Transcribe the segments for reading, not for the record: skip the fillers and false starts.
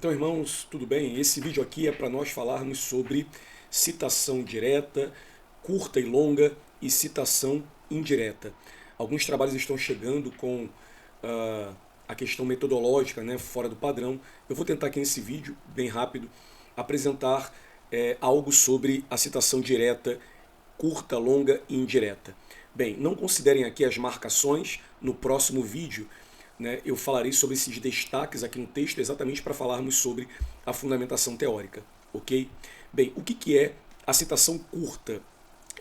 Então, irmãos, tudo bem? Esse vídeo aqui é para nós falarmos sobre citação direta, curta e longa e citação indireta. Alguns trabalhos estão chegando com a questão metodológica, né, fora do padrão. Eu vou tentar aqui nesse vídeo, bem rápido, apresentar algo sobre a citação direta, curta, longa e indireta. Bem, não considerem aqui as marcações. No próximo vídeo, né, eu falarei sobre esses destaques aqui no texto, exatamente para falarmos sobre a fundamentação teórica, ok? Bem, o que é a citação curta,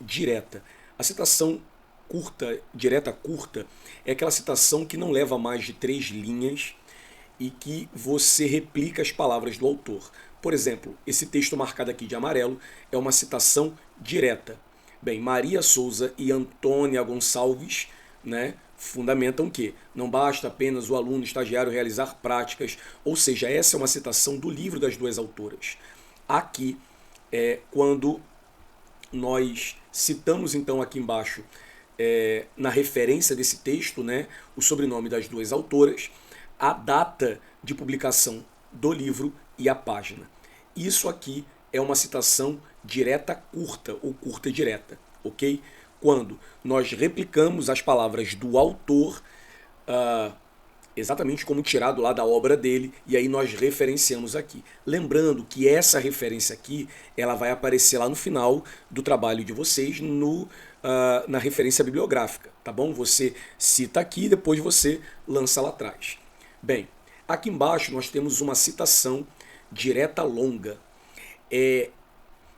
direta? A citação curta, direta curta, é aquela citação que não leva mais de 3 linhas e que você replica as palavras do autor. Por exemplo, esse texto marcado aqui de amarelo é uma citação direta. Bem, Maria Souza e Antônia Gonçalves, né, fundamentam que não basta apenas o aluno estagiário realizar práticas, ou seja, essa é uma citação do livro das duas autoras. Aqui, quando nós citamos então aqui embaixo, na referência desse texto, né, o sobrenome das duas autoras, a data de publicação do livro e a página. Isso aqui é uma citação direta curta ou curta direta, ok? Quando nós replicamos as palavras do autor, exatamente como tirado lá da obra dele, e aí nós referenciamos aqui. Lembrando que essa referência aqui, ela vai aparecer lá no final do trabalho de vocês, na referência bibliográfica, tá bom? Você cita aqui e depois você lança lá atrás. Bem, aqui embaixo nós temos uma citação direta longa.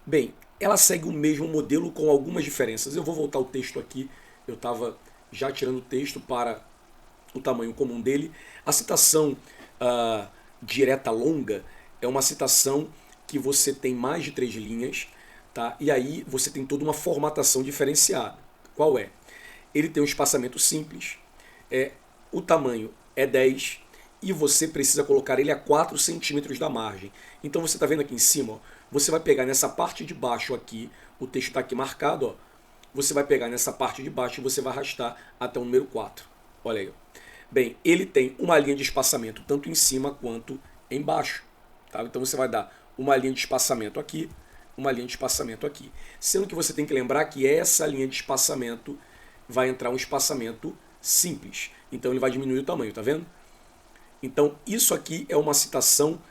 Bem, ela segue o mesmo modelo com algumas diferenças. Eu vou voltar o texto aqui, eu estava já tirando o texto para o tamanho comum dele. A citação direta longa é uma citação que você tem mais de 3 linhas, tá? E aí você tem toda uma formatação diferenciada. Qual é? Ele tem um espaçamento simples, o tamanho é 10 e você precisa colocar ele a 4 centímetros da margem. Então você está vendo aqui em cima, ó, você vai pegar nessa parte de baixo aqui, o texto está aqui marcado, ó, você vai pegar nessa parte de baixo e você vai arrastar até o número 4. Olha aí. Ó. Bem, ele tem uma linha de espaçamento tanto em cima quanto embaixo. Tá? Então você vai dar uma linha de espaçamento aqui, uma linha de espaçamento aqui. Sendo que você tem que lembrar que essa linha de espaçamento vai entrar um espaçamento simples. Então ele vai diminuir o tamanho, tá vendo? Então isso aqui é uma citação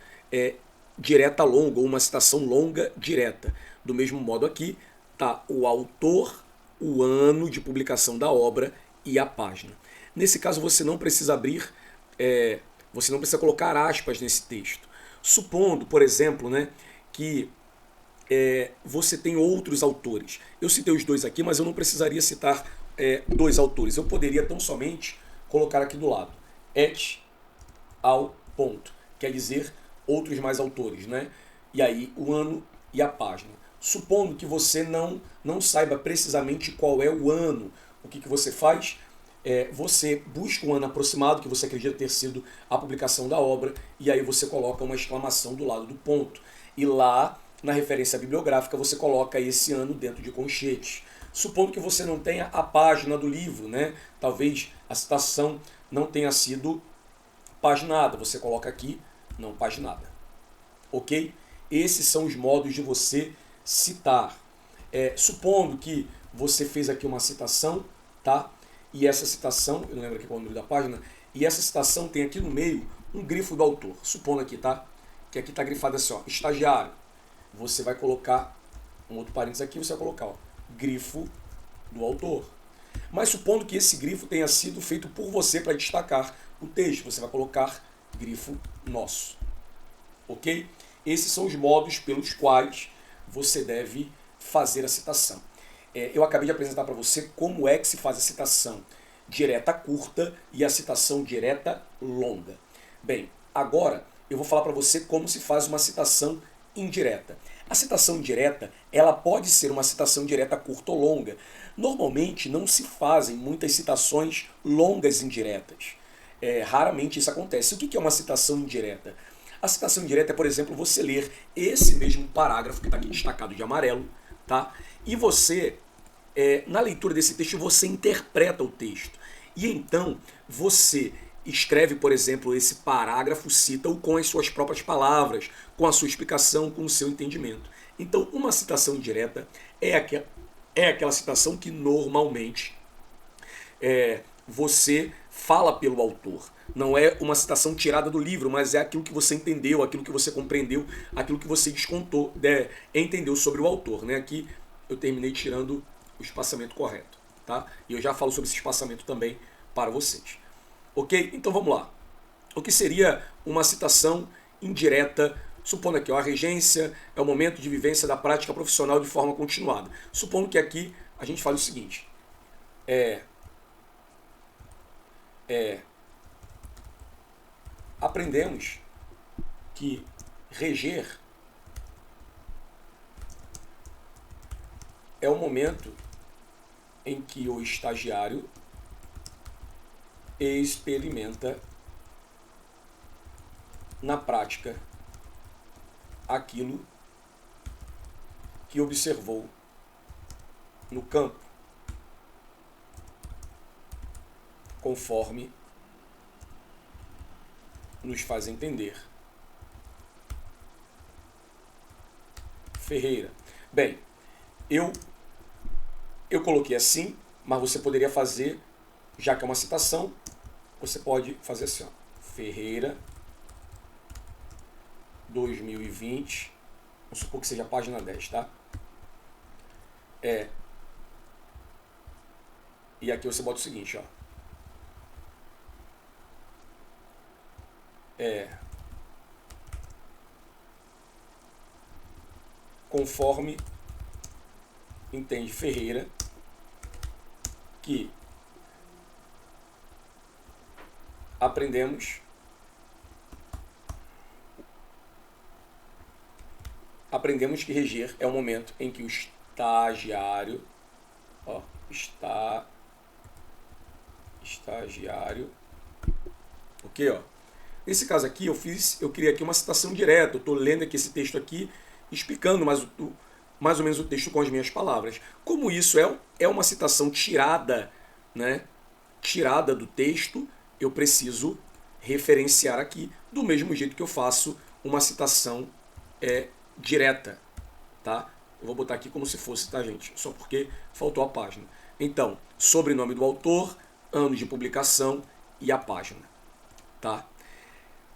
direta longa, ou uma citação longa direta. Do mesmo modo aqui está o autor, o ano de publicação da obra e a página. Nesse caso você não precisa abrir, você não precisa colocar aspas nesse texto. Supondo, por exemplo, né, que você tem outros autores. Eu citei os dois aqui, mas eu não precisaria citar 2 autores. Eu poderia tão somente colocar aqui do lado et al. Ponto. Quer dizer, outros mais autores, né? E aí o ano e a página. Supondo que você não saiba precisamente qual é o ano, o que você faz? Você busca um ano aproximado, que você acredita ter sido a publicação da obra, e aí você coloca uma exclamação do lado do ponto. E lá, na referência bibliográfica, você coloca esse ano dentro de conchetes. Supondo que você não tenha a página do livro, né? Talvez a citação não tenha sido paginada, você coloca aqui, não paginada. Ok? Esses são os modos de você citar. Supondo que você fez aqui uma citação, tá? E essa citação, eu não lembro aqui qual é o número da página, e essa citação tem aqui no meio um grifo do autor. Supondo aqui, tá? Que aqui está grifado assim, ó, estagiário. Você vai colocar, um outro parênteses aqui, você vai colocar, ó, grifo do autor. Mas supondo que esse grifo tenha sido feito por você para destacar o texto, você vai colocar grifo nosso. Ok? Esses são os modos pelos quais você deve fazer a citação. Eu acabei de apresentar para você como é que se faz a citação direta curta e a citação direta longa. Bem, agora eu vou falar para você como se faz uma citação indireta. A citação indireta, ela pode ser uma citação direta curta ou longa. Normalmente não se fazem muitas citações longas indiretas. Raramente isso acontece. O que é uma citação indireta? A citação indireta é, por exemplo, você ler esse mesmo parágrafo que está aqui destacado de amarelo, tá? E você, na leitura desse texto, você interpreta o texto. E então você escreve, por exemplo, esse parágrafo, cita-o com as suas próprias palavras, com a sua explicação, com o seu entendimento. Então, uma citação indireta é aquela citação que normalmente você fala pelo autor. Não é uma citação tirada do livro, mas é aquilo que você entendeu, aquilo que você compreendeu, aquilo que você entendeu sobre o autor. Né? Aqui eu terminei tirando o espaçamento correto. Tá? E eu já falo sobre esse espaçamento também para vocês. Ok? Então vamos lá. O que seria uma citação indireta, supondo aqui, a regência é o momento de vivência da prática profissional de forma continuada. Supondo que aqui a gente fale o seguinte. Aprendemos que reger é o momento em que o estagiário experimenta na prática aquilo que observou no campo, conforme nos faz entender Ferreira. Bem, eu coloquei assim, mas você poderia fazer, já que é uma citação, você pode fazer assim, ó, Ferreira 2020, vamos supor que seja a página 10, tá? E aqui você bota o seguinte, ó. Conforme entende Ferreira que aprendemos que reger é o momento em que o estagiário, estagiário, ok, ó. Nesse caso aqui eu criei aqui uma citação direta, eu estou lendo aqui esse texto aqui, explicando mais ou menos o texto com as minhas palavras. Como isso é uma citação tirada, né, tirada do texto, eu preciso referenciar aqui, do mesmo jeito que eu faço uma citação direta, tá? Eu vou botar aqui como se fosse, tá, gente? Só porque faltou a página. Então, sobrenome do autor, ano de publicação e a página, tá?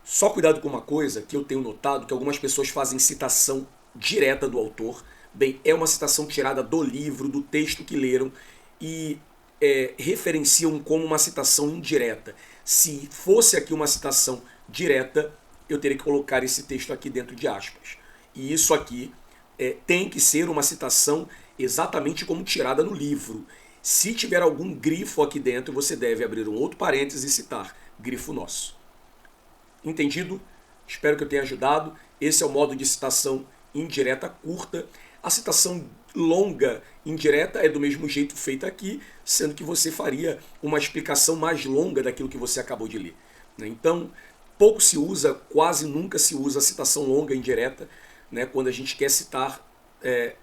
Só cuidado com uma coisa que eu tenho notado, que algumas pessoas fazem citação direta do autor. Bem, é uma citação tirada do livro, do texto que leram, e referenciam como uma citação indireta. Se fosse aqui uma citação direta, eu teria que colocar esse texto aqui dentro de aspas. E isso aqui tem que ser uma citação exatamente como tirada no livro. Se tiver algum grifo aqui dentro, você deve abrir um outro parênteses e citar grifo nosso. Entendido? Espero que eu tenha ajudado. Esse é o modo de citação indireta curta. A citação longa indireta é do mesmo jeito feita aqui, sendo que você faria uma explicação mais longa daquilo que você acabou de ler. Então, pouco se usa, quase nunca se usa a citação longa indireta. Né? Quando a gente quer citar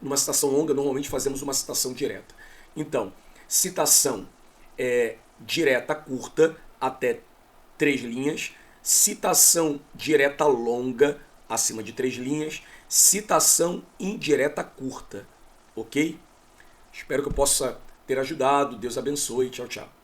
numa citação longa, normalmente fazemos uma citação direta. Então, citação direta curta até 3 linhas, citação direta longa acima de 3 linhas, citação indireta curta, ok? Espero que eu possa ter ajudado. Deus abençoe. Tchau, tchau.